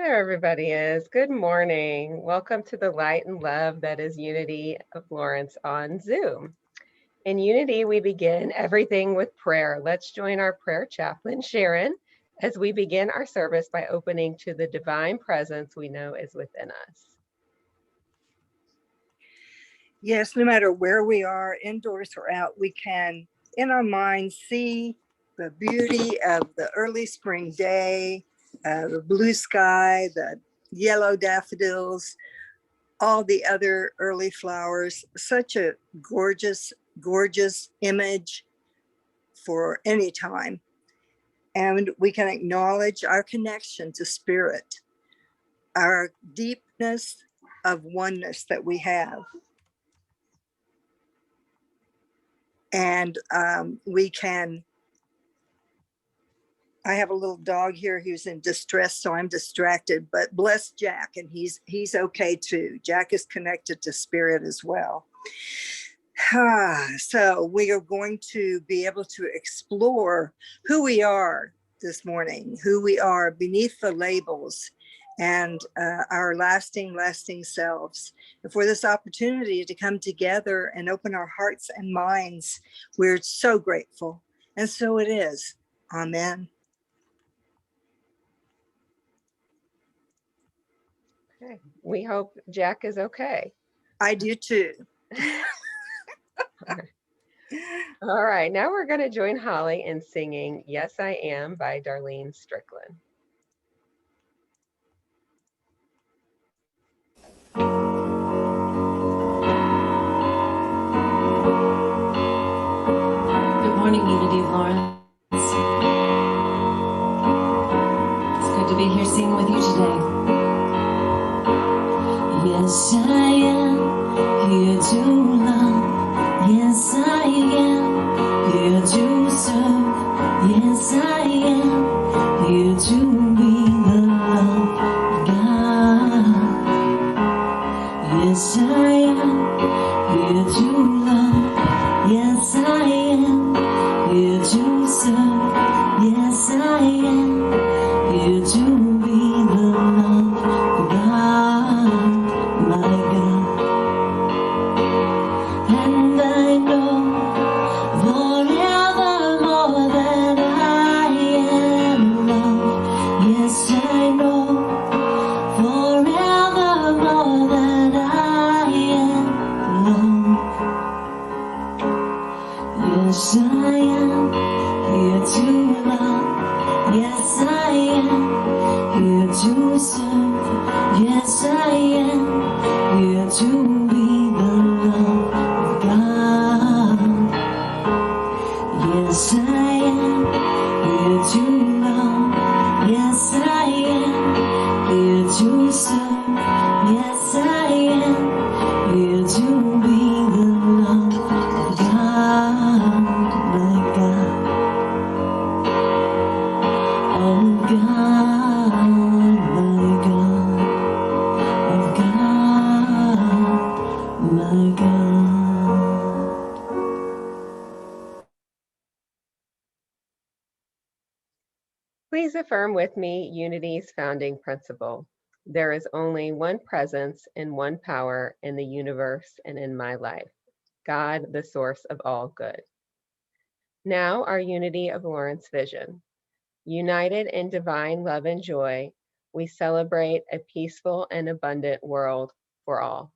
There everybody is. Good morning. Welcome to the light and love that is Unity of Lawrence on Zoom. In Unity, we begin everything with prayer. Let's join our prayer chaplain, Sharon, as we begin our service by opening to the divine presence we know is within us. Yes, no matter where we are, indoors or out, we can, in our minds, see the beauty of the early spring day, the blue sky, the yellow daffodils, all the other early flowers. Such a gorgeous, gorgeous image for any time. And we can acknowledge our connection to spirit, our deepness of oneness that we have. And we can, I have a little dog here who's in distress, so I'm distracted, but bless Jack, and he's okay too. Jack is connected to spirit as well. So we are going to be able to explore who we are this morning, who we are beneath the labels, and our lasting selves. And for this opportunity to come together and open our hearts and minds, we're so grateful. And so it is. Amen. Okay. We hope Jack is okay. I do too. All right, now we're going to join Holly in singing Yes I Am by Darlene Strickland. Good morning, Unity of Lawrence. It's good to be here singing with you today. Yes, I am here to love. Yes, I am here to serve. Yes, I am here to be the love of God. Yes, I am here to love. Yes, I am here to serve. Yes, I am here to be the love of God, my God. And I know forevermore that I am loved. Yes, I know forevermore that I am loved. Yes, I am here to love. Yes, I am here to serve. Yes, I am here to be the love of God. Yes, I am here to love. Yes, I am here to serve. Yes, I am here to be the love of God, my God. Oh God, my God. Oh God, my God. Please affirm with me Unity's founding principle. There is only one presence and one power in the universe and in my life, God, the source of all good. Now our Unity of Lawrence vision. United in divine love and joy, we celebrate a peaceful and abundant world for all.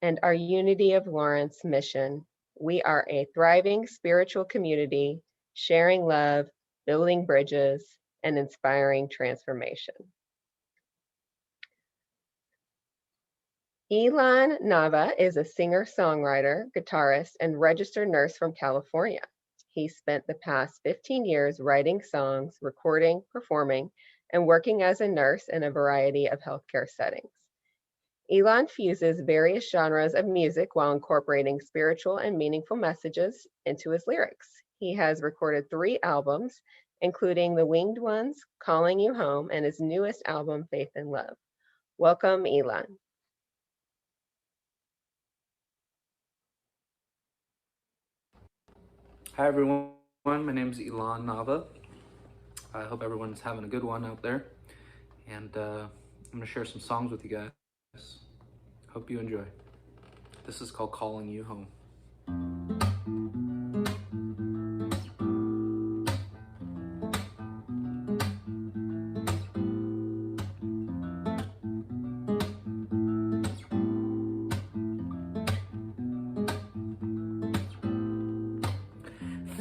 And our Unity of Lawrence mission, we are a thriving spiritual community, sharing love, building bridges, and inspiring transformation. Ilan Nava is a singer-songwriter, guitarist, and registered nurse from California. He spent the past 15 years writing songs, recording, performing, and working as a nurse in a variety of healthcare settings. Ilan fuses various genres of music while incorporating spiritual and meaningful messages into his lyrics. He has recorded 3 albums, including The Winged Ones, Calling You Home, and his newest album, Faith and Love. Welcome, Ilan. Hi everyone, my name is Ilan Nava. I hope everyone's having a good one out there. and I'm gonna share some songs with you guys. Hope you enjoy. This is called Calling You Home.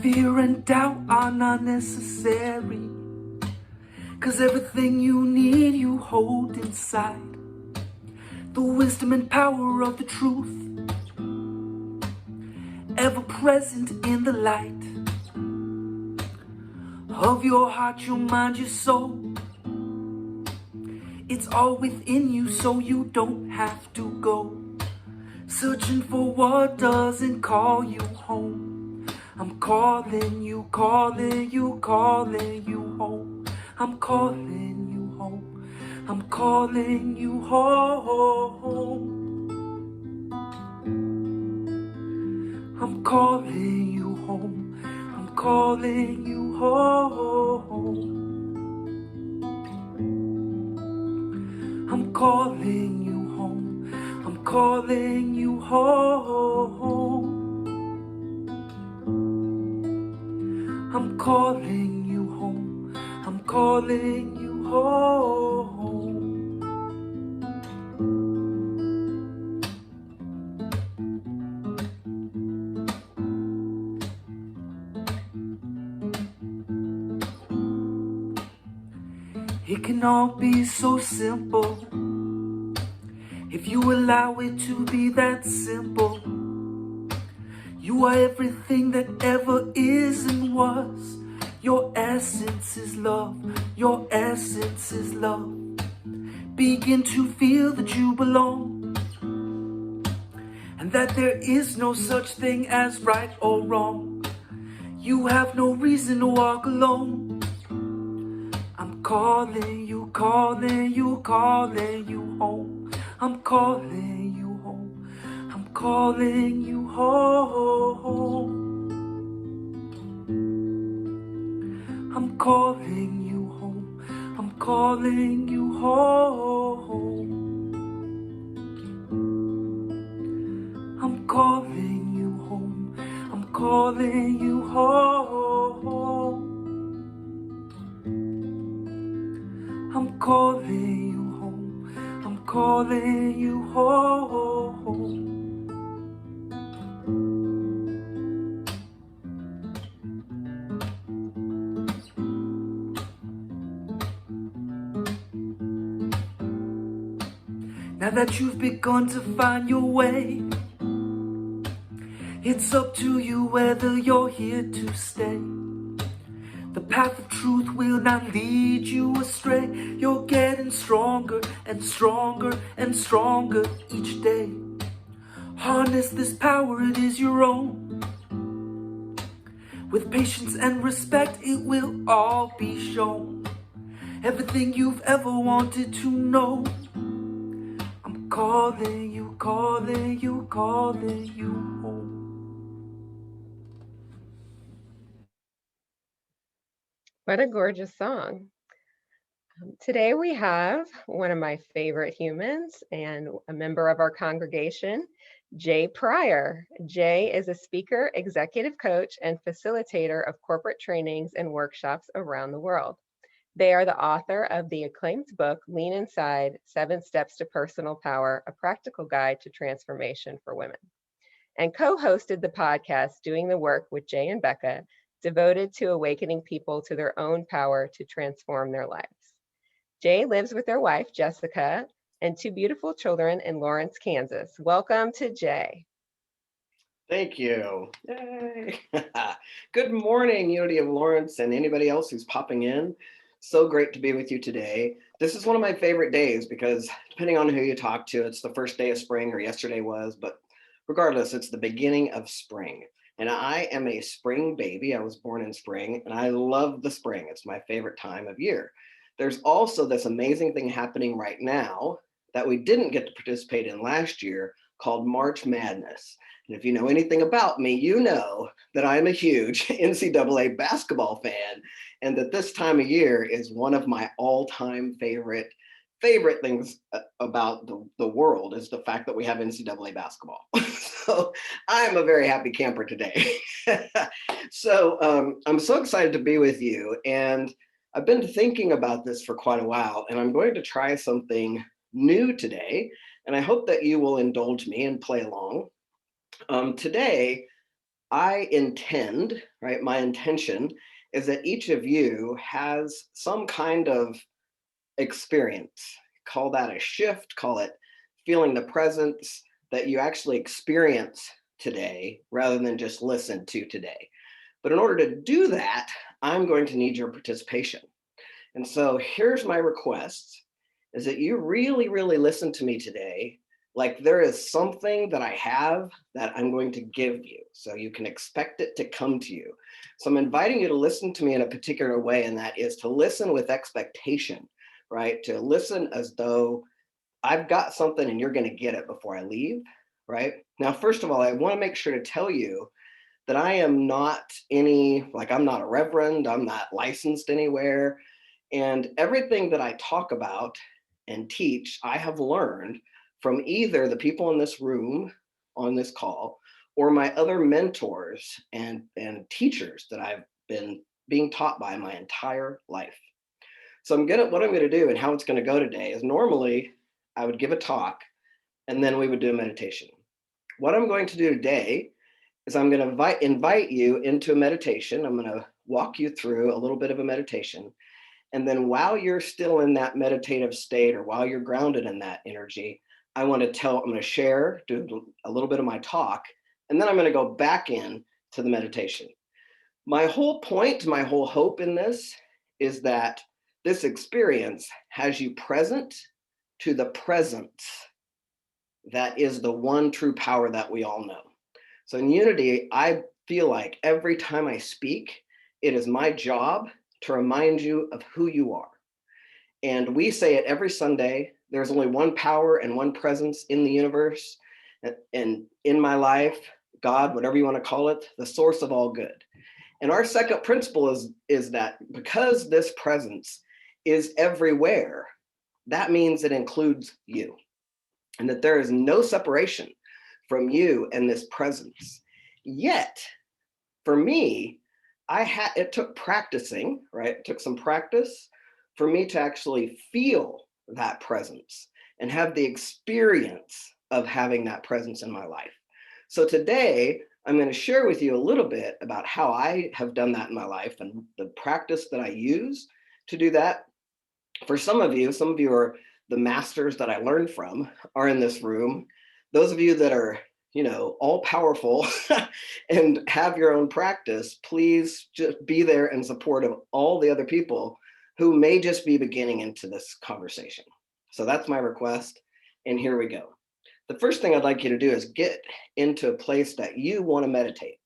Fear and doubt are not necessary, 'cause everything you need you hold inside. The wisdom and power of the truth, ever present in the light of your heart, your mind, your soul. It's all within you, so you don't have to go searching for what doesn't call you home. I'm calling you, calling you, calling you home. I'm calling you home. I'm calling you home. I'm calling you home. I'm calling you home. I'm calling you home. I'm calling you home. I'm calling you home. I'm calling you home. It can all be so simple if you allow it to be that simple. You are everything that ever is and was. Your essence is love. Your essence is love. Begin to feel that you belong, and that there is no such thing as right or wrong. You have no reason to walk alone. I'm calling you, calling you, calling you home. I'm calling you home. I'm calling you home. I'm calling you home. I'm calling you home. I'm calling you home. I'm calling you home. I'm calling you home. I'm calling you home. Now that you've begun to find your way, it's up to you whether you're here to stay. The path of truth will not lead you astray. You're getting stronger and stronger and stronger each day. Harness this power, it is your own. With patience and respect, it will all be shown. Everything you've ever wanted to know. I'm calling you, calling you, calling you home. What a gorgeous song. Today we have one of my favorite humans and a member of our congregation, Jay Pryor. Jay is a speaker, executive coach, and facilitator of corporate trainings and workshops around the world. They are the author of the acclaimed book, Lean Inside: 7 Steps to Personal Power, a practical guide to transformation for women, and co-hosted the podcast, Doing the Work with Jay and Becca, devoted to awakening people to their own power to transform their lives. Jay lives with their wife, Jessica, and 2 beautiful children in Lawrence, Kansas. Welcome to Jay. Thank you. Yay. Good morning, Unity of Lawrence, and anybody else who's popping in. So great to be with you today. This is one of my favorite days because depending on who you talk to, it's the first day of spring, or yesterday was, but regardless, it's the beginning of spring. And I am a spring baby. I was born in spring, and I love the spring. It's my favorite time of year. There's also this amazing thing happening right now that we didn't get to participate in last year called March Madness. And if you know anything about me, you know that I am a huge NCAA basketball fan. and that this time of year is one of my all-time favorite things about the world is the fact that we have NCAA basketball. So I'm a very happy camper today. So I'm so excited to be with you, and I've been thinking about this for quite a while, and I'm going to try something new today, and I hope that you will indulge me and play along. Today, I intend, right, my intention is that each of you has some kind of experience. Call that a shift, call it feeling the presence that you actually experience today rather than just listen to today. But in order to do that, I'm going to need your participation. And so here's my request is that you really, really listen to me today like there is something that I have that I'm going to give you. So you can expect it to come to you. So I'm inviting you to listen to me in a particular way, and that is to listen with expectation, right? To listen as though I've got something and you're going to get it before I leave, right? Now, first of all, I want to make sure to tell you that I am not I'm not a reverend, I'm not licensed anywhere. And everything that I talk about and teach, I have learned from either the people in this room on this call or my other mentors and teachers that I've been being taught by my entire life. So what I'm gonna do and how it's gonna go today is normally I would give a talk and then we would do a meditation. What I'm going to do today is I'm going to invite you into a meditation. I'm going to walk you through a little bit of a meditation. And then while you're still in that meditative state or while you're grounded in that energy, I'm going to share, do a little bit of my talk, and then I'm going to go back in to the meditation. My whole point, my whole hope in this is that this experience has you present to the presence that is the one true power that we all know. So in Unity, I feel like every time I speak, it is my job to remind you of who you are. And we say it every Sunday. There's only one power and one presence in the universe. And in my life, God, whatever you want to call it, the source of all good. And our second principle is that because this presence is everywhere, that means it includes you. And that there is no separation from you and this presence. Yet, for me, it took practicing, right? It took some practice for me to actually feel that presence and have the experience of having that presence in my life. So today, I'm going to share with you a little bit about how I have done that in my life and the practice that I use to do that. For some of you are the masters that I learned from are in this room. Those of you that are, all powerful and have your own practice, please just be there in support of all the other people who may just be beginning into this conversation. So that's my request. And here we go. The first thing I'd like you to do is get into a place that you want to meditate.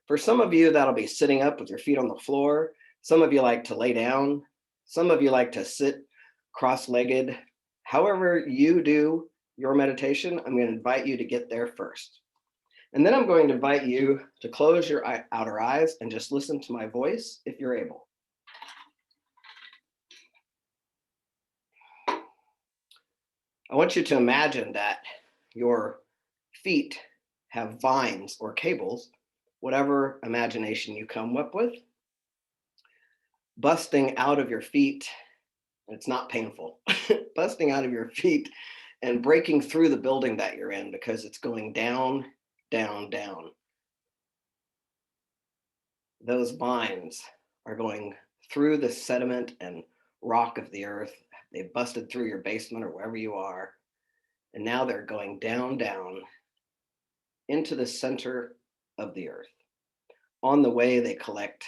For some of you, that'll be sitting up with your feet on the floor. Some of you like to lay down. Some of you like to sit cross-legged. However you do your meditation, I'm going to invite you to get there first. And then I'm going to invite you to close your outer eyes and just listen to my voice if you're able. I want you to imagine that your feet have vines or cables, whatever imagination you come up with, busting out of your feet. It's not painful, busting out of your feet and breaking through the building that you're in because it's going down, down, down. Those vines are going through the sediment and rock of the earth. They busted through your basement or wherever you are. And now they're going down, down into the center of the earth. On the way, they collect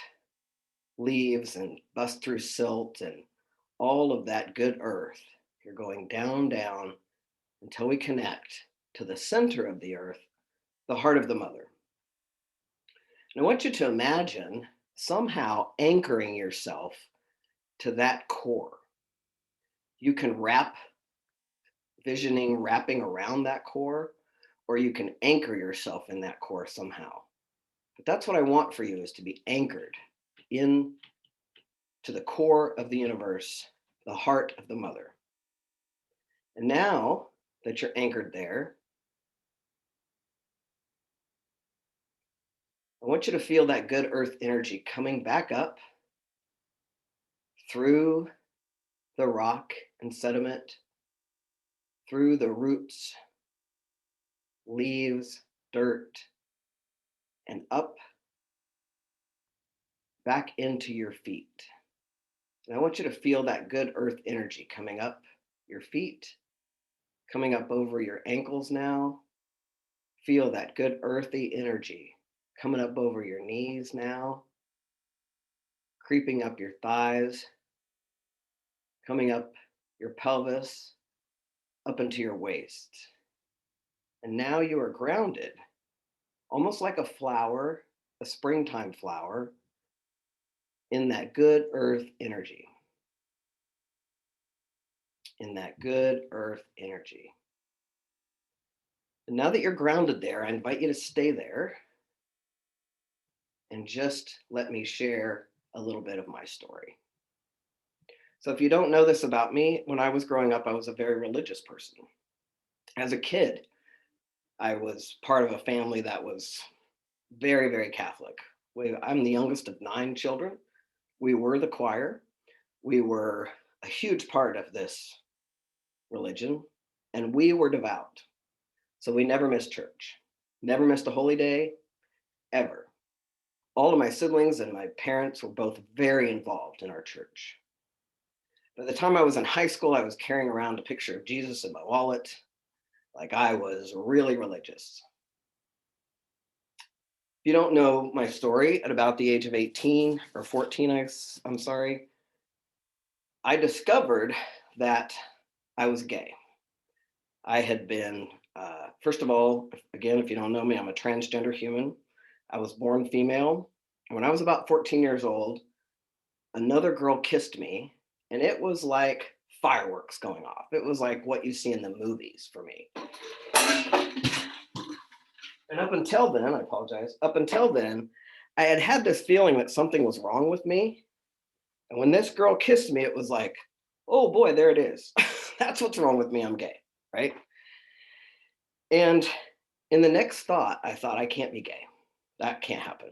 leaves and bust through silt and all of that good earth. You're going down, down until we connect to the center of the earth, the heart of the mother. And I want you to imagine somehow anchoring yourself to that core. You can wrapping around that core, or you can anchor yourself in that core somehow. But that's what I want for you, is to be anchored in to the core of the universe, the heart of the mother. And now that you're anchored there, I want you to feel that good earth energy coming back up through the rock and sediment, through the roots, leaves, dirt, and up back into your feet. And I want you to feel that good earth energy coming up your feet, coming up over your ankles now. Feel that good earthy energy coming up over your knees now, creeping up your thighs, coming up your pelvis, up into your waist. And now you are grounded, almost like a flower, a springtime flower, in that good earth energy. In that good earth energy. And now that you're grounded there, I invite you to stay there and just let me share a little bit of my story. So if you don't know this about me, when I was growing up, I was a very religious person. As a kid, I was part of a family that was very, very Catholic. I'm the youngest of 9 children. We were the choir. We were a huge part of this religion, and we were devout. So we never missed church, never missed a holy day, ever. All of my siblings and my parents were both very involved in our church. By the time I was in high school, I was carrying around a picture of Jesus in my wallet. Like, I was really religious. If you don't know my story, at about the age of 18 or 14, I'm sorry, I discovered that I was gay. I had been, first of all, again, if you don't know me, I'm a transgender human. I was born female. And when I was about 14 years old, another girl kissed me, and it was like fireworks going off. It was like what you see in the movies for me. And up until then, I apologize, up until then, I had had this feeling that something was wrong with me. And when this girl kissed me, it was like, oh boy, there it is. That's what's wrong with me, I'm gay, right? And in the next thought, I thought, I can't be gay. That can't happen.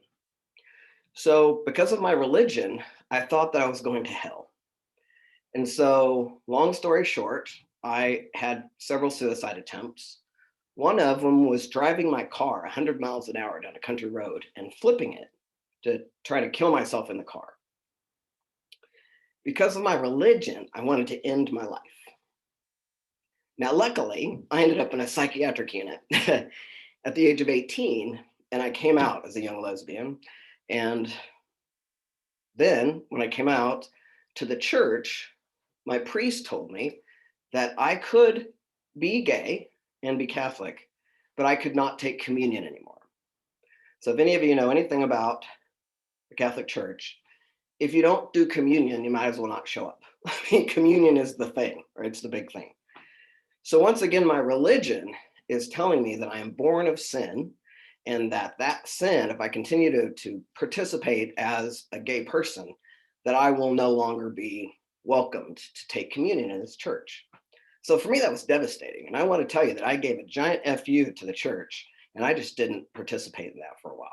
So because of my religion, I thought that I was going to hell. And so, long story short, I had several suicide attempts. One of them was driving my car 100 miles an hour down a country road and flipping it to try to kill myself in the car. Because of my religion, I wanted to end my life. Now, luckily, I ended up in a psychiatric unit at the age of 18, and I came out as a young lesbian. And then when I came out to the church, my priest told me that I could be gay and be Catholic, but I could not take communion anymore. So if any of you know anything about the Catholic Church, if you don't do communion, you might as well not show up. I mean, communion is the thing, right? It's the big thing. So once again, my religion is telling me that I am born of sin, and that sin, if I continue to participate as a gay person, that I will no longer be welcomed to take communion in this church. So for me, that was devastating. And I want to tell you that I gave a giant FU to the church, and I just didn't participate in that for a while.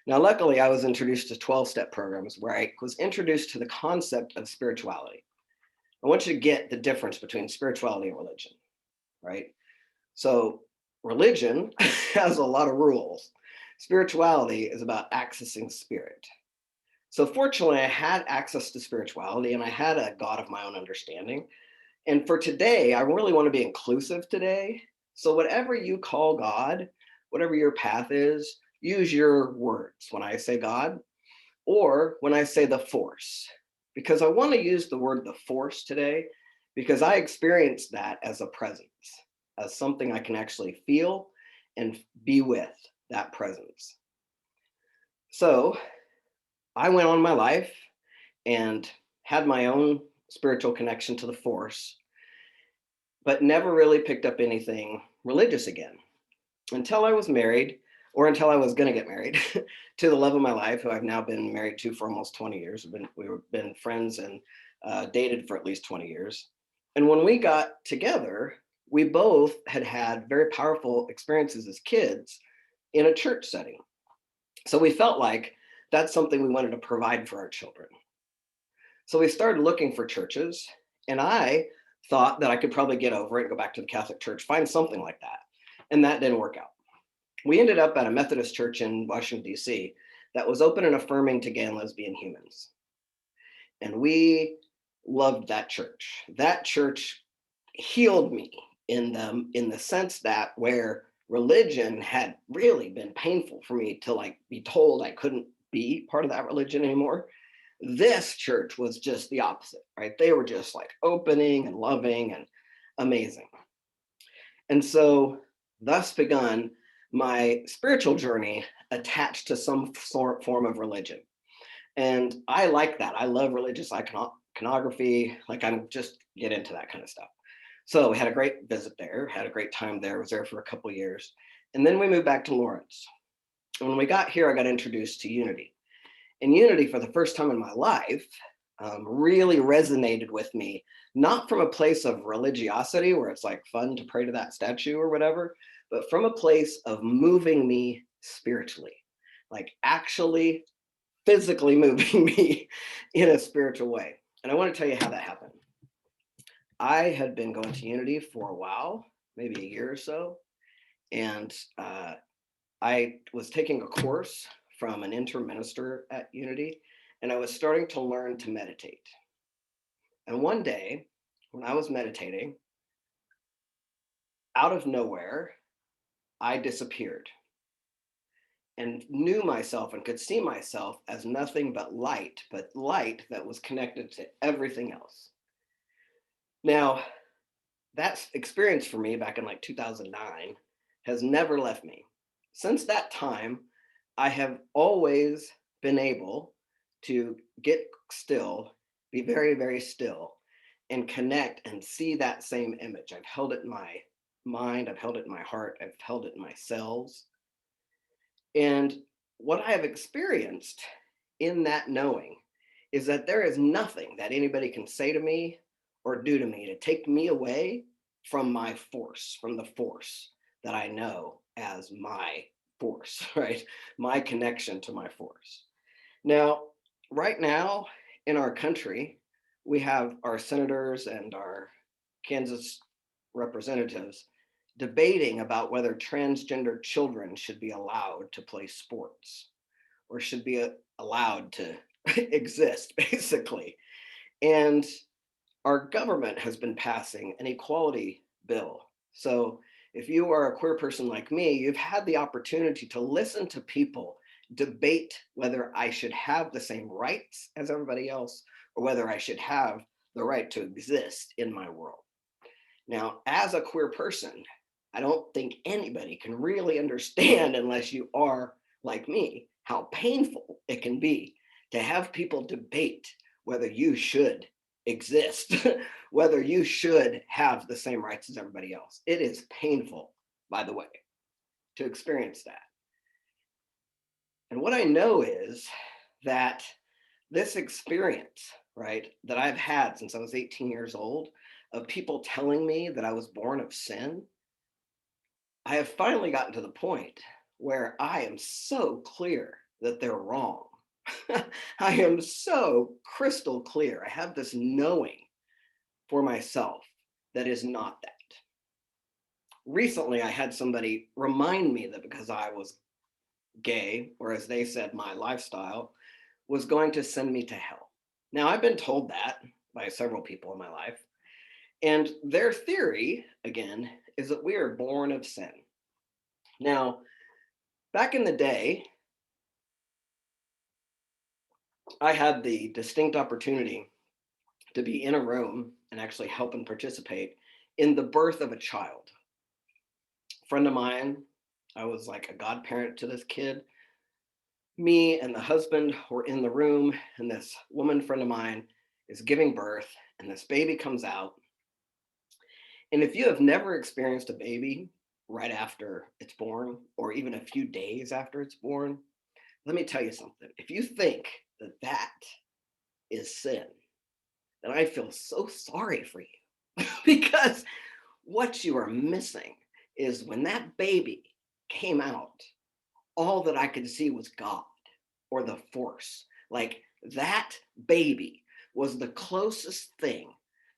Now, luckily, I was introduced to 12-step programs where I was introduced to the concept of spirituality. I want you to get the difference between spirituality and religion, right? So religion has a lot of rules. Spirituality is about accessing spirit. So fortunately, I had access to spirituality, and I had a God of my own understanding. And for today, I really want to be inclusive today. So whatever you call God, whatever your path is, use your words when I say God, or when I say the force, because I want to use the word the force today, because I experienced that as a presence, as something I can actually feel and be with, that presence. So I went on my life and had my own spiritual connection to the force, but never really picked up anything religious again until I was married or until I was going to get married to the love of my life, who I've now been married to for almost 20 years. We've been friends and dated for at least 20 years. And when we got together, we both had very powerful experiences as kids in a church setting. So we felt like that's something we wanted to provide for our children. So we started looking for churches, and I thought that I could probably get over it and go back to the Catholic Church, find something like that. And that didn't work out. We ended up at a Methodist church in Washington, D.C. that was open and affirming to gay and lesbian humans. And we loved that church. That church healed me in the sense that where religion had really been painful for me to like be told I couldn't be part of that religion anymore, this church was just the opposite, right? They were just like opening and loving and amazing. And so thus begun my spiritual journey attached to some form of religion. And I like that. I love religious iconography. Like I'm just get into that kind of stuff. So we had a great visit there, had a great time there, was there for a couple of years. And then we moved back to Lawrence. And when we got here, I got introduced to Unity. And Unity, for the first time in my life, really resonated with me, not from a place of religiosity where it's like fun to pray to that statue or whatever, but from a place of moving me spiritually, like actually physically moving me in a spiritual way. And I want to tell you how that happened. I had been going to Unity for a while, maybe a year or so, and I was taking a course from an interim minister at Unity, and I was starting to learn to meditate. And one day, when I was meditating, out of nowhere, I disappeared and knew myself and could see myself as nothing but light that was connected to everything else. Now, that experience for me back in like 2009 has never left me. Since that time, I have always been able to get still, be very, very still, and connect and see that same image. I've held it in my mind, I've held it in my heart, I've held it in my cells. And what I have experienced in that knowing is that there is nothing that anybody can say to me or do to me to take me away from my force, from the force that I know as my force, right? My connection to my force. Now, right now in our country, we have our senators and our Kansas representatives debating about whether transgender children should be allowed to play sports or should be allowed to exist, basically. And our government has been passing an equality bill. So if you are a queer person like me, you've had the opportunity to listen to people debate whether I should have the same rights as everybody else or whether I should have the right to exist in my world. Now, as a queer person, I don't think anybody can really understand, unless you are like me, how painful it can be to have people debate whether you should exist, whether you should have the same rights as everybody else. It is painful, by the way, to experience that. And what I know is that this experience, right, that I've had since I was 18 years old, of people telling me that I was born of sin, I have finally gotten to the point where I am so clear that they're wrong. I am so crystal clear. I have this knowing for myself that is not that. Recently, I had somebody remind me that because I was gay, or as they said, my lifestyle, was going to send me to hell. Now, I've been told that by several people in my life. And their theory, again, is that we are born of sin. Now, back in the day, I had the distinct opportunity to be in a room and actually help and participate in the birth of a child. A friend of mine, I was like a godparent to this kid. Me and the husband were in the room, and this woman friend of mine is giving birth, and this baby comes out. And if you have never experienced a baby, right after it's born, or even a few days after it's born, let me tell you something. If you think that that is sin, then I feel so sorry for you because what you are missing is when that baby came out, all that I could see was God or the force. Like that baby was the closest thing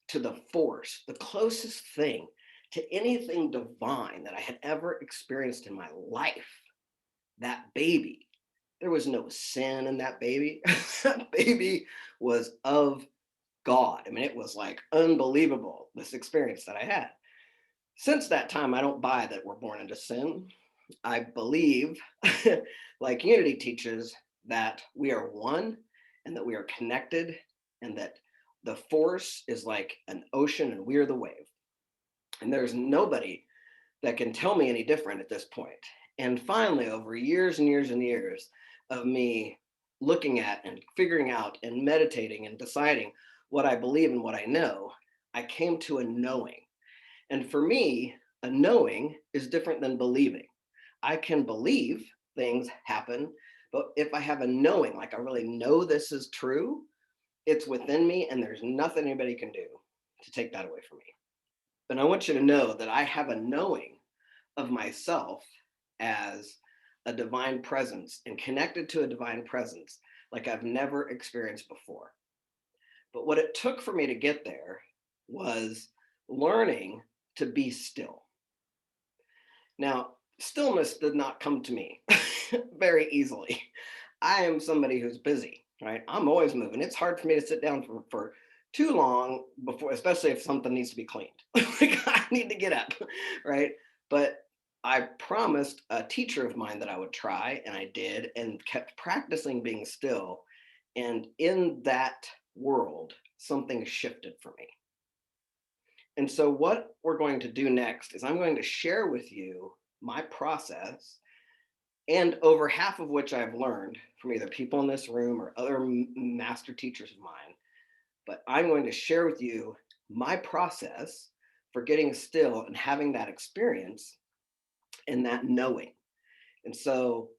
to the force, the closest thing to anything divine that I had ever experienced in my life. That baby, there was no sin in that baby. That baby was of God. I mean, it was like unbelievable, this experience that I had. Since that time, I don't buy that we're born into sin. I believe, like Unity teaches, that we are one and that we are connected and that the force is like an ocean and we are the wave. And there's nobody that can tell me any different at this point. And finally, over years and years and years of me looking at and figuring out and meditating and deciding what I believe and what I know, I came to a knowing. And for me, a knowing is different than believing. I can believe things happen, but if I have a knowing, like I really know this is true, it's within me and there's nothing anybody can do to take that away from me. And I want you to know that I have a knowing of myself as a divine presence and connected to a divine presence like I've never experienced before. But what it took for me to get there was learning to be still. Now, stillness did not come to me very easily. I am somebody who's busy, right? I'm always moving. It's hard for me to sit down for too long before, especially if something needs to be cleaned. Like I need to get up, right? But I promised a teacher of mine that I would try, and I did, and kept practicing being still. And in that world, something shifted for me. And so what we're going to do next is I'm going to share with you my process, and over half of which I've learned from either people in this room or other master teachers of mine. But I'm going to share with you my process for getting still and having that experience and that knowing. And so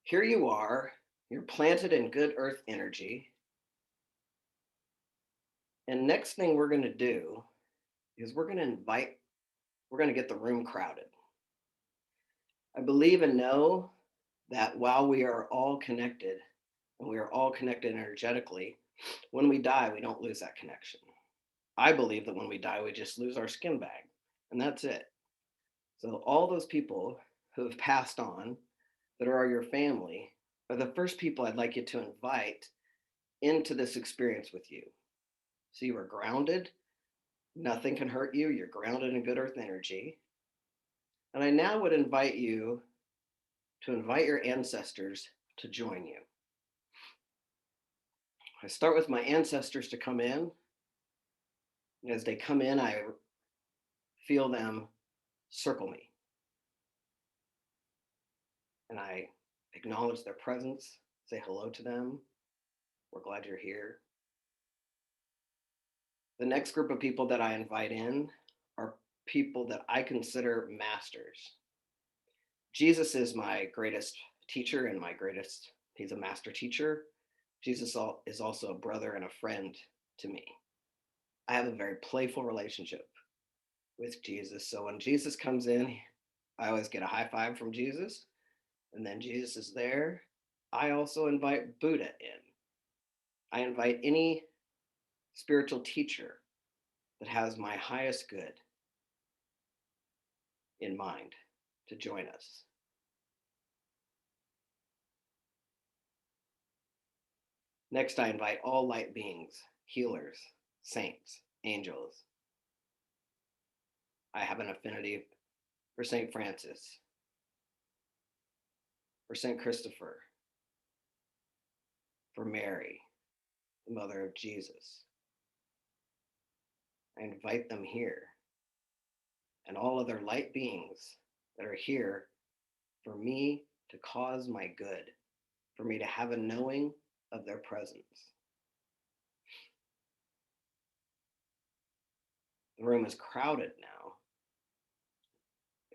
here you are, you're planted in good earth energy. And next thing we're going to do is we're going to get the room crowded. I believe and know that while we are all connected and we are all connected energetically, when we die, we don't lose that connection. I believe that when we die, we just lose our skin bag, and that's it. So all those people who have passed on that are your family are the first people I'd like you to invite into this experience with you. So you are grounded. Nothing can hurt you. You're grounded in good earth energy. And I now would invite you to invite your ancestors to join you. I start with my ancestors to come in. And as they come in, I feel them circle me. And I acknowledge their presence, say hello to them. We're glad you're here. The next group of people that I invite in are people that I consider masters. Jesus is my greatest teacher and he's a master teacher. Jesus is also a brother and a friend to me. I have a very playful relationship with Jesus. So when Jesus comes in, I always get a high five from Jesus. And then Jesus is there. I also invite Buddha in. I invite any spiritual teacher that has my highest good in mind to join us. Next, I invite all light beings, healers, saints, angels. I have an affinity for St. Francis, for St. Christopher, for Mary, the mother of Jesus. I invite them here, and all other light beings that are here for me to cause my good, for me to have a knowing of their presence. The room is crowded now.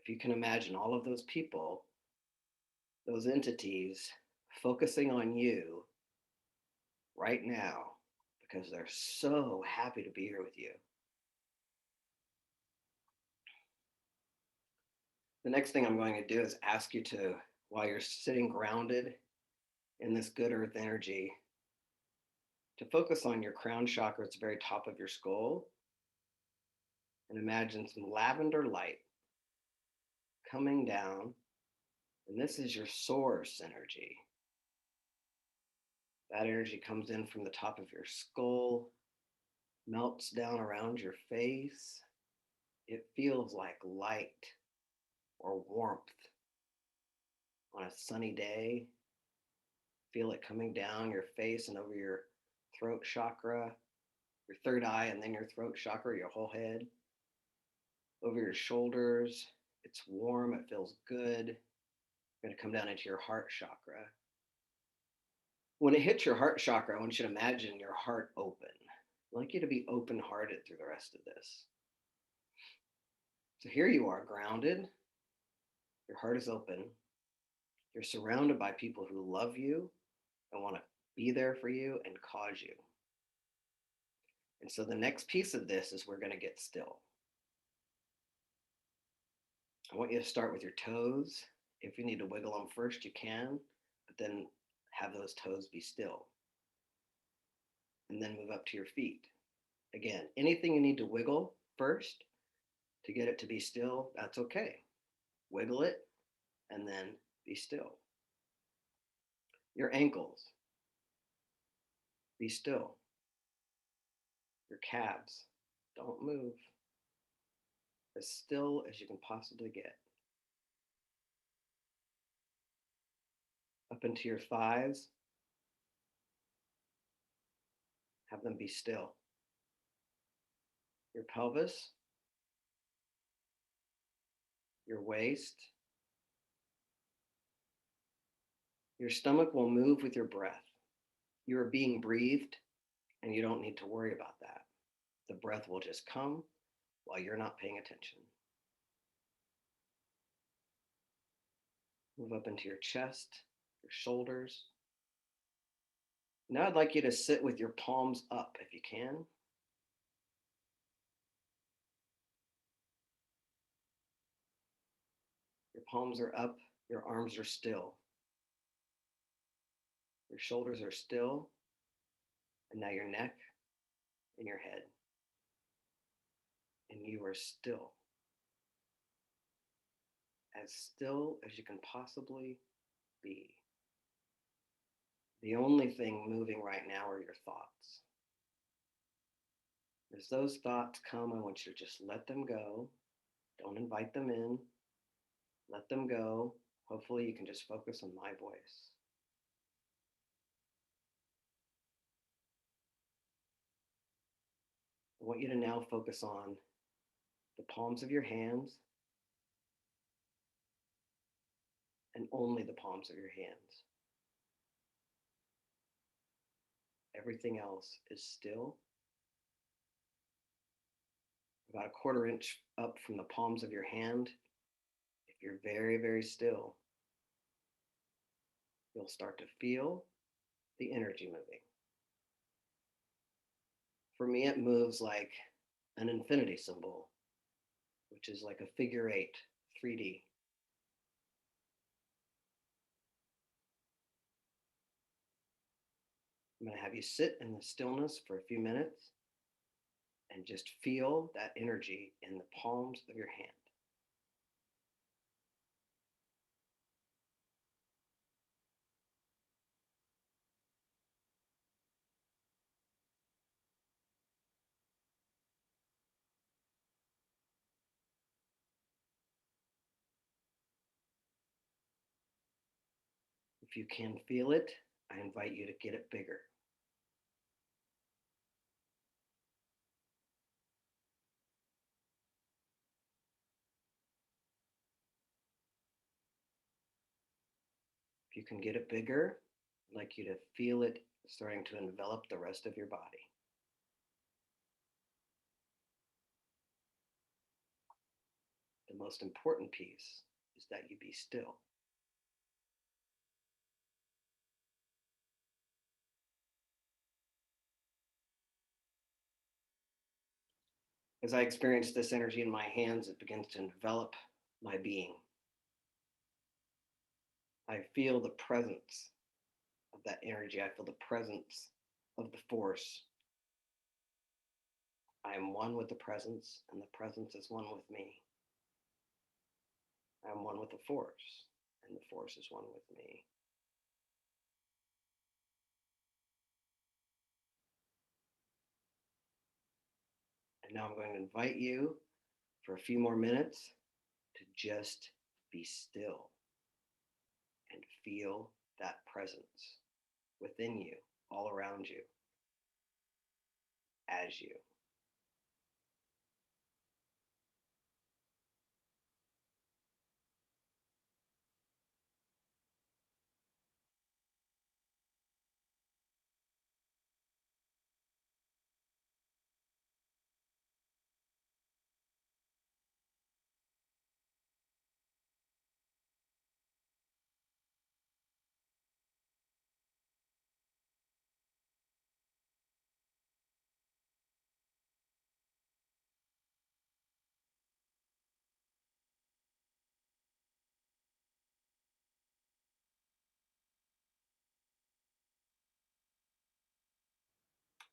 if you can imagine all of those people, those entities focusing on you right now because they're so happy to be here with you. The next thing I'm going to do is ask you to, while you're sitting grounded in this good earth energy, to focus on your crown chakra at the very top of your skull and imagine some lavender light coming down. And this is your source energy. That energy comes in from the top of your skull, melts down around your face. It feels like light or warmth on a sunny day. Feel it coming down your face and over your throat chakra, your third eye, and then your throat chakra, your whole head, over your shoulders. It's warm, it feels good. It's going to come down into your heart chakra. When it hits your heart chakra, I want you to imagine your heart open. I'd like you to be open-hearted through the rest of this. So here you are, grounded. Your heart is open. You're surrounded by people who love you and want to be there for you and cause you. And so the next piece of this is we're going to get still. I want you to start with your toes. If you need to wiggle them first, you can, but then have those toes be still. And then move up to your feet. Again, anything you need to wiggle first to get it to be still, that's okay. Wiggle it and then be still. Your ankles, be still. Your calves, don't move. As still as you can possibly get. Up into your thighs, have them be still. Your pelvis, your waist, your stomach will move with your breath. You are being breathed and you don't need to worry about that. The breath will just come while you're not paying attention. Move up into your chest, your shoulders. Now I'd like you to sit with your palms up if you can. Your palms are up, your arms are still. Your shoulders are still, and now your neck and your head. And you are still. As still as you can possibly be. The only thing moving right now are your thoughts. As those thoughts come, I want you to just let them go. Don't invite them in. Let them go. Hopefully you can just focus on my voice. I want you to now focus on the palms of your hands and only the palms of your hands. Everything else is still. About a quarter inch up from the palms of your hand. If you're very, very still, you'll start to feel the energy moving. For me, it moves like an infinity symbol, which is like a figure 8, 3D. I'm going to have you sit in the stillness for a few minutes and just feel that energy in the palms of your hand. If you can feel it, I invite you to get it bigger. If you can get it bigger, I'd like you to feel it starting to envelop the rest of your body. The most important piece is that you be still. As I experience this energy in my hands, it begins to envelop my being. I feel the presence of that energy. I feel the presence of the force. I am one with the presence, and the presence is one with me. I am one with the force, and the force is one with me. And now I'm going to invite you for a few more minutes to just be still and feel that presence within you, all around you, as you.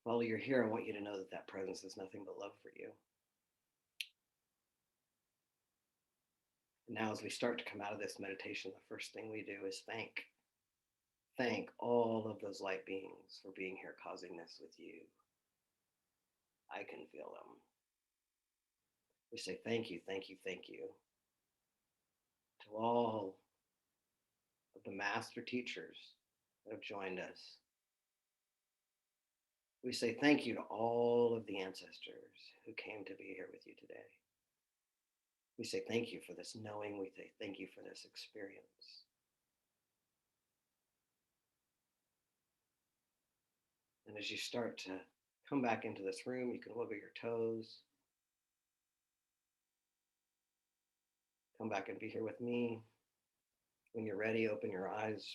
While you're here, I want you to know that that presence is nothing but love for you. And now, as we start to come out of this meditation, the first thing we do is thank all of those light beings for being here, causing this with you. I can feel them. We say thank you, thank you, thank you to all of the master teachers that have joined us. We say thank you to all of the ancestors who came to be here with you today. We say thank you for this knowing. We say thank you for this experience. And as you start to come back into this room, you can wiggle your toes. Come back and be here with me. When you're ready, open your eyes.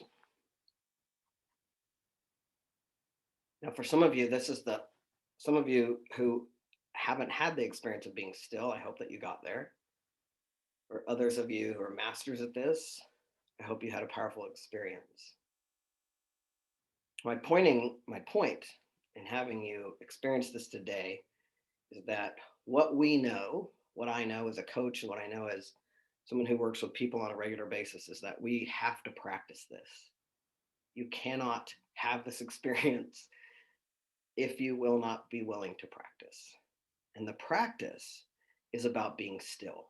Now, for some of you, some of you who haven't had the experience of being still, I hope that you got there. For others of you who are masters at this, I hope you had a powerful experience. My point in having you experience this today is that what we know, what I know as a coach and what I know as someone who works with people on a regular basis, is that we have to practice this. You cannot have this experience if you will not be willing to practice. And the practice is about being still.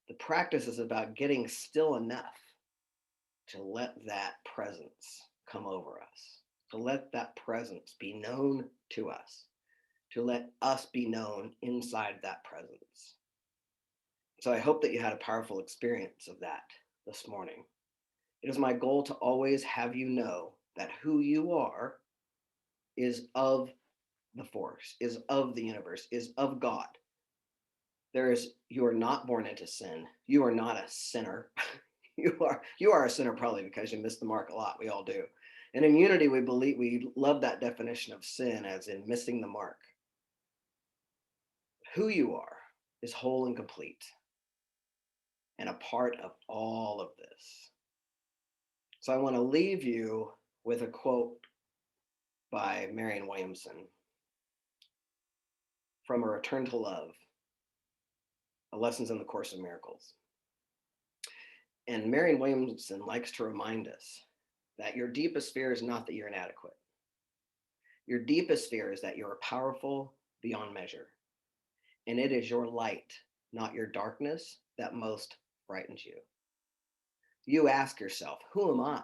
The practice is about getting still enough to let that presence come over us, to let that presence be known to us, to let us be known inside that presence. So I hope that you had a powerful experience of that this morning. It is my goal to always have you know that who you are is of the force, is of the universe, is of God. You are not born into sin. You are not a sinner. You are a sinner probably because you missed the mark a lot. We all do. And in Unity, we love that definition of sin as in missing the mark. Who you are is whole and complete and a part of all of this. So I want to leave you with a quote by Marianne Williamson from A Return to Love, A Lessons in the Course of Miracles. And Marianne Williamson likes to remind us that your deepest fear is not that you're inadequate. Your deepest fear is that you're powerful beyond measure. And it is your light, not your darkness, that most frightens you. You ask yourself, who am I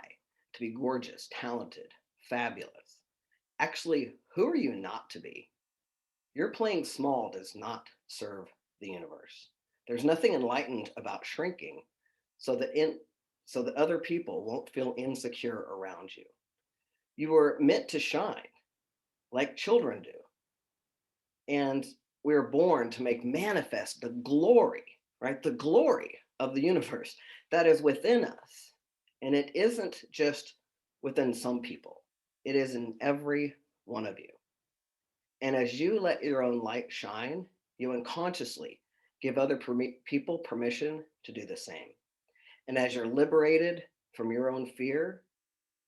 to be gorgeous, talented, fabulous? Actually, who are you not to be? Your playing small does not serve the universe. There's nothing enlightened about shrinking so that other people won't feel insecure around you. You were meant to shine like children do. And we're born to make manifest the glory right? The glory of the universe that is within us. And it isn't just within some people, it is in every one of you. And as you let your own light shine, you unconsciously give other people permission to do the same. And as you're liberated from your own fear,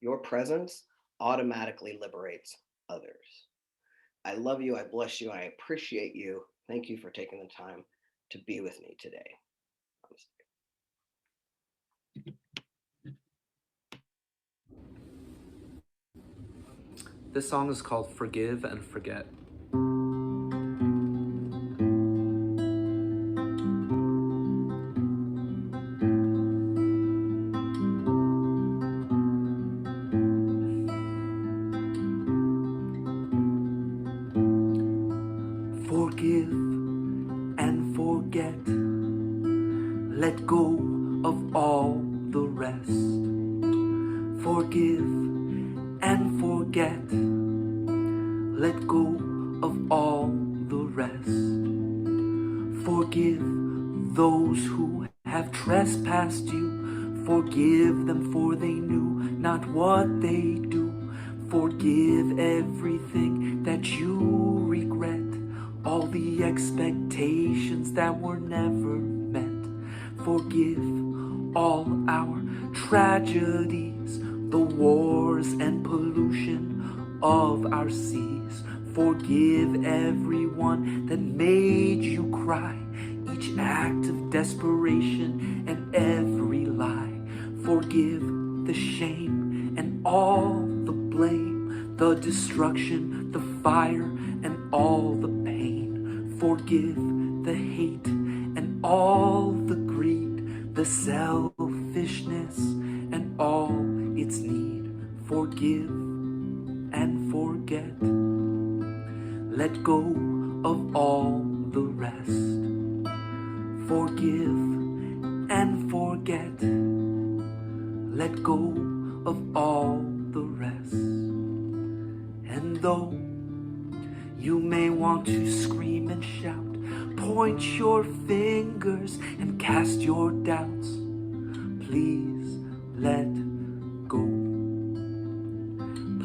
your presence automatically liberates others. I love you. I bless you. I appreciate you. Thank you for taking the time to be with me today. This song is called Forgive and Forget. Forgive and forget. Let go of all the rest. Forgive and forget. Let go of all the rest. Forgive those who have trespassed you. Forgive them, for they knew not what they do. Forgive everything that you regret, all the expectations that were never met. Forgive all our tragedies, the wars and pollution of our seas. Forgive everyone that made you cry, each act of desperation and every lie. Forgive the shame and all the blame, the destruction, the fire, and all the pain. Forgive the hate and all the greed, the selfishness and all its need. Forgive and forget. Let go of all the rest. Forgive and forget. Let go of all the rest. And though you may want to scream and shout, point your fingers and cast your doubts, please let go.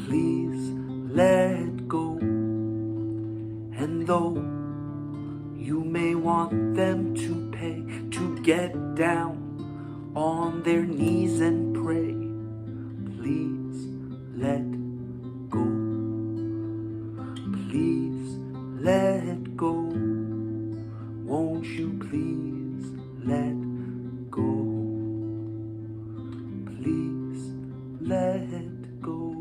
Please let go. And though you may want them to pay, to get down on their knees and pray, please let go. Please let go. Won't you please let go? Please let go.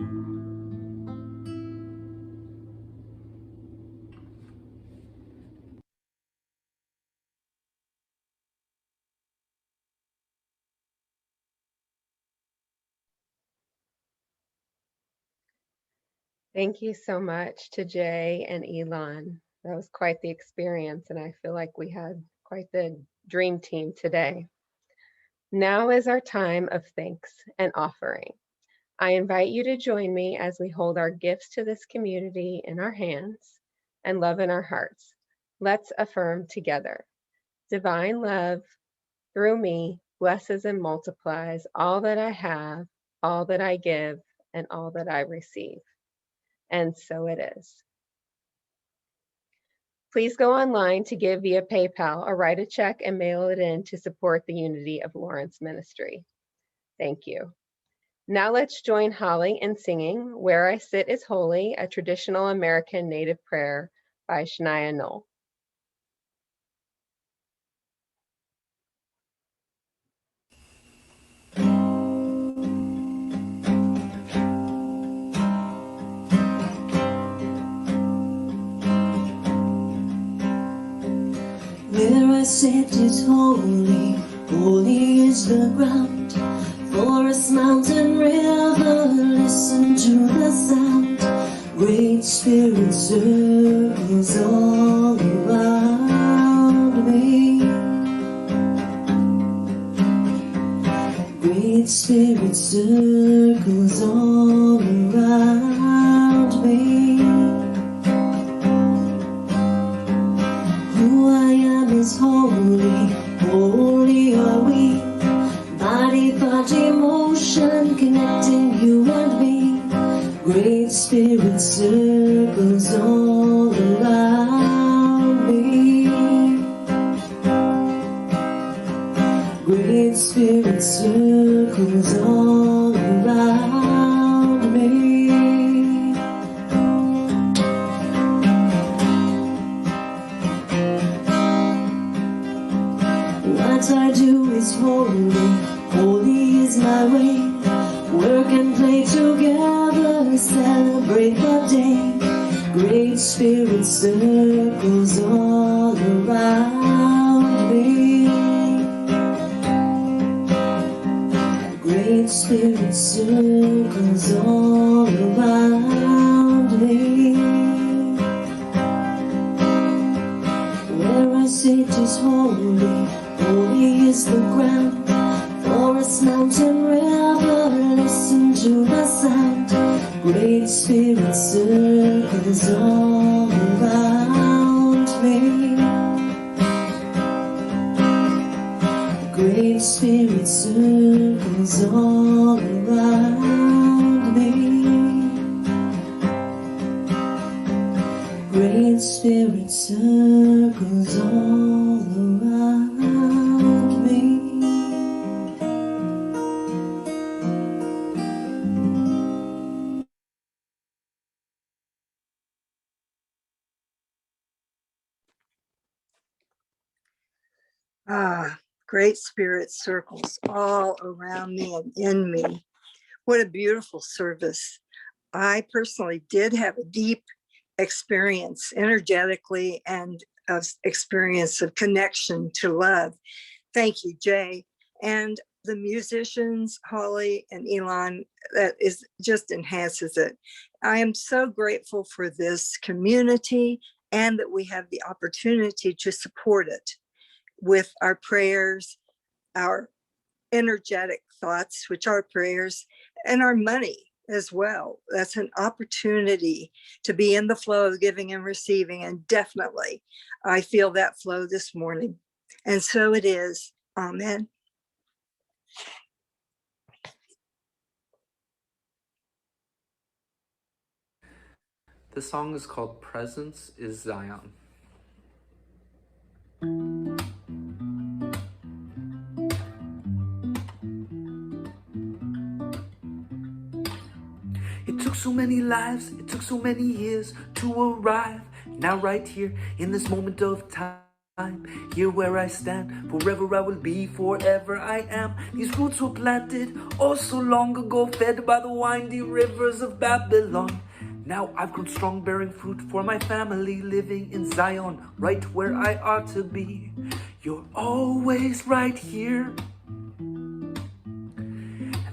Thank you so much to Jay and Elon. That was quite the experience, and I feel like we had quite the dream team today. Now is our time of thanks and offering. I invite you to join me as we hold our gifts to this community in our hands and love in our hearts. Let's affirm together. Divine love through me blesses and multiplies all that I have, all that I give, and all that I receive. And so it is. Please go online to give via PayPal or write a check and mail it in to support the Unity of Lawrence Ministry. Thank you. Now let's join Holly in singing Where I Sit is Holy, a traditional American native prayer by Shania Knoll. Where I sit is holy, holy is the ground. Forest, mountain, river, listen to the sound. Great Spirit circles all around me. Great Spirit circles all around me. Who I am is holy, holy Great Spirit circles all around me. Great Spirit circles all around me. What I do is holy, holy is my way. Work and play together, celebrate the day. Great Spirit circles all around me. Great Spirit circles all around me. Where I sit is holy, holy is the ground. Forest, mountain, river, listen to the sound. Great Spirit circles all around me. Great Spirit circles all around me. Great Spirit circles all around me. Ah, Great Spirit circles all around me and in me. What a beautiful service. I personally did have a deep experience energetically and of experience of connection to love. Thank you, Jay. And the musicians, Holly and Elon, that is just enhances it. I am so grateful for this community and that we have the opportunity to support it with our prayers, our energetic thoughts, which are prayers, and our money as well. That's an opportunity to be in the flow of giving and receiving. And definitely, I feel that flow this morning. And so it is. Amen. The song is called Presence is Zion. It took so many lives, it took so many years to arrive. Now right here in this moment of time, here where I stand, forever I will be, forever I am. These roots were planted oh so long ago, fed by the windy rivers of Babylon. Now I've grown strong, bearing fruit for my family, living in Zion, right where I ought to be. You're always right here, and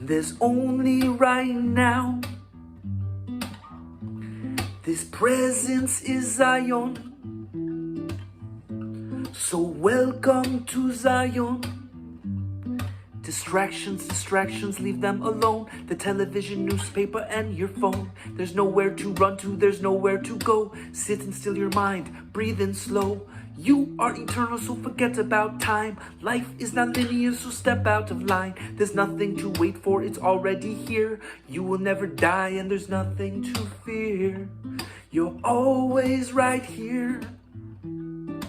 there's only right now. This presence is Zion, so welcome to Zion. Distractions, leave them alone. The television, newspaper, and your phone. There's nowhere to run to, there's nowhere to go. Sit and still your mind, breathe in slow. You are eternal, so forget about time. Life is not linear, so step out of line. There's nothing to wait for, it's already here. You will never die, and there's nothing to fear. You're always right here, and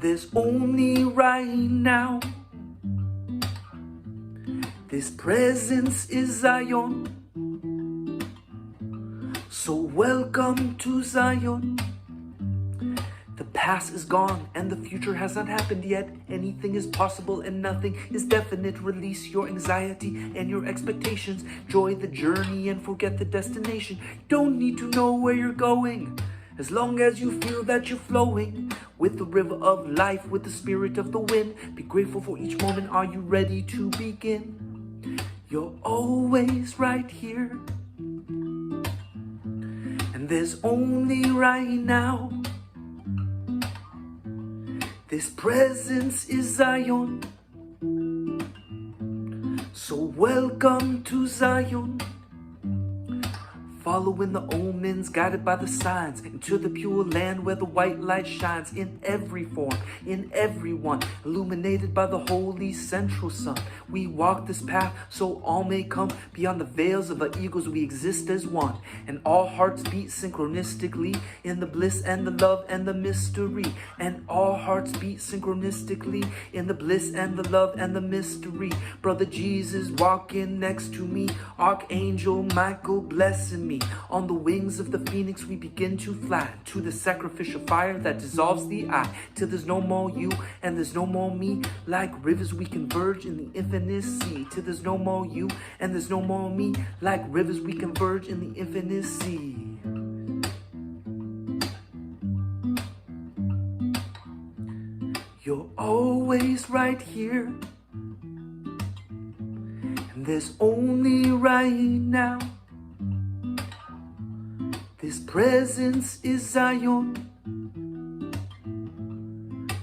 there's only right now. This presence is Zion, so welcome to Zion. The past is gone and the future has not happened yet. Anything is possible and nothing is definite. Release your anxiety and your expectations. Enjoy the journey and forget the destination. Don't need to know where you're going, as long as you feel that you're flowing with the river of life, with the spirit of the wind. Be grateful for each moment. Are you ready to begin? You're always right here, and there's only right now. This presence is Zion, so welcome to Zion. following the omens, guided by the signs, into the pure land where the white light shines in every form, in everyone, illuminated by the holy central sun. We walk this path so all may come beyond the veils of our egos. We exist as one, and all hearts beat synchronistically in the bliss and the love and the mystery. And all hearts beat synchronistically in the bliss and the love and the mystery. Brother Jesus walking next to me, Archangel Michael blessing me. On the wings of the phoenix we begin to fly to the sacrificial fire that dissolves the eye, till there's no more you and there's no more me. Like rivers we converge in the infinite sea, till there's no more you and there's no more me. Like rivers we converge in the infinite sea. You're always right here, and there's only right now. This presence is Zion,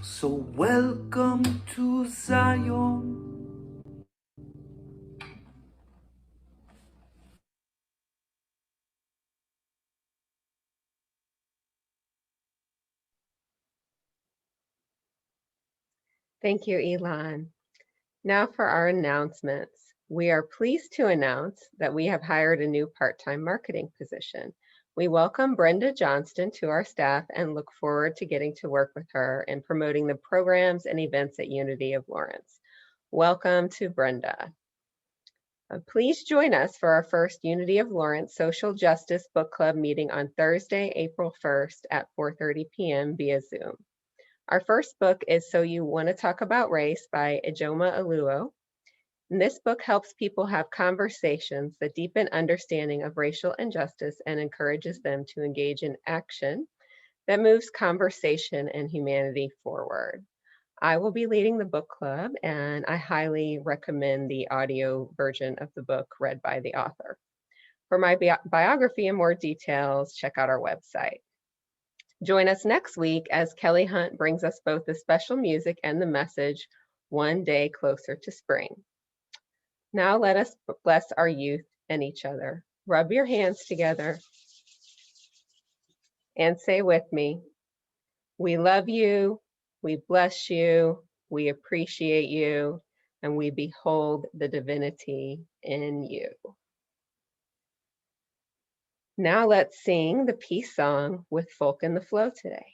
so welcome to Zion. Thank you, Elon. Now for our announcements. We are pleased to announce that we have hired a new part-time marketing position. We welcome Brenda Johnston to our staff and look forward to getting to work with her and promoting the programs and events at Unity of Lawrence. Welcome to Brenda. Please join us for our first Unity of Lawrence Social Justice Book Club meeting on Thursday, April 1st at 4:30 p.m. via Zoom. Our first book is So You Want to Talk About Race by Ijoma Aluo. And this book helps people have conversations that deepen understanding of racial injustice and encourages them to engage in action that moves conversation and humanity forward. I will be leading the book club, and I highly recommend the audio version of the book read by the author. For my biography and more details, check out our website. Join us next week as Kelly Hunt brings us both the special music and the message, One Day Closer to Spring. Now let us bless our youth and each other. Rub your hands together and say with me, we love you, we bless you, we appreciate you, and we behold the divinity in you. Now let's sing the peace song with Folk in the Flow today.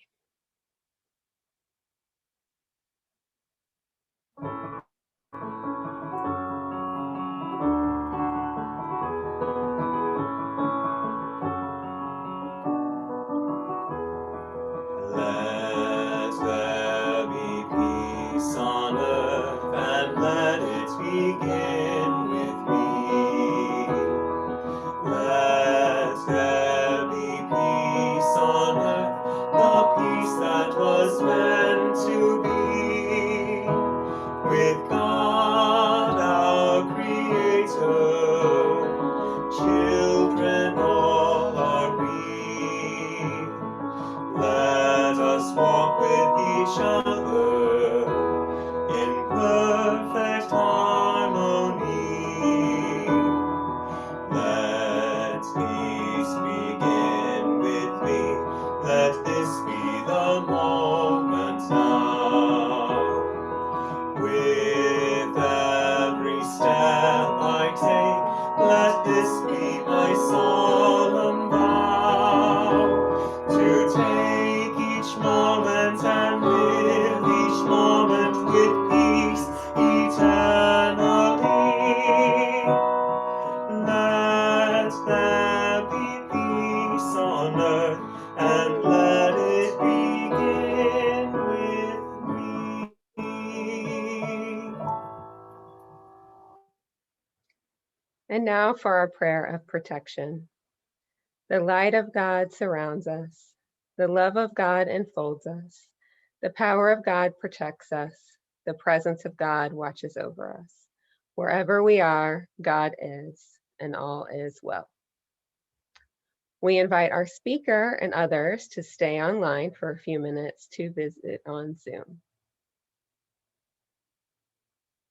Let there be peace on earth, and let it begin with me. Let there be peace on earth, the peace that was meant to be. With God our Creator, children all are we. Let us walk with each other in perfect harmony. Let peace begin with me. Let this be the moment now. With every step I take, let this be my solemn vow. To take each moment and live each moment with peace eternally. Let there be peace on earth, and let it begin with me. And now for our prayer of protection. The light of God surrounds us. The love of God enfolds us. The power of God protects us. The presence of God watches over us. Wherever we are, God is, and all is well. We invite our speaker and others to stay online for a few minutes to visit on Zoom.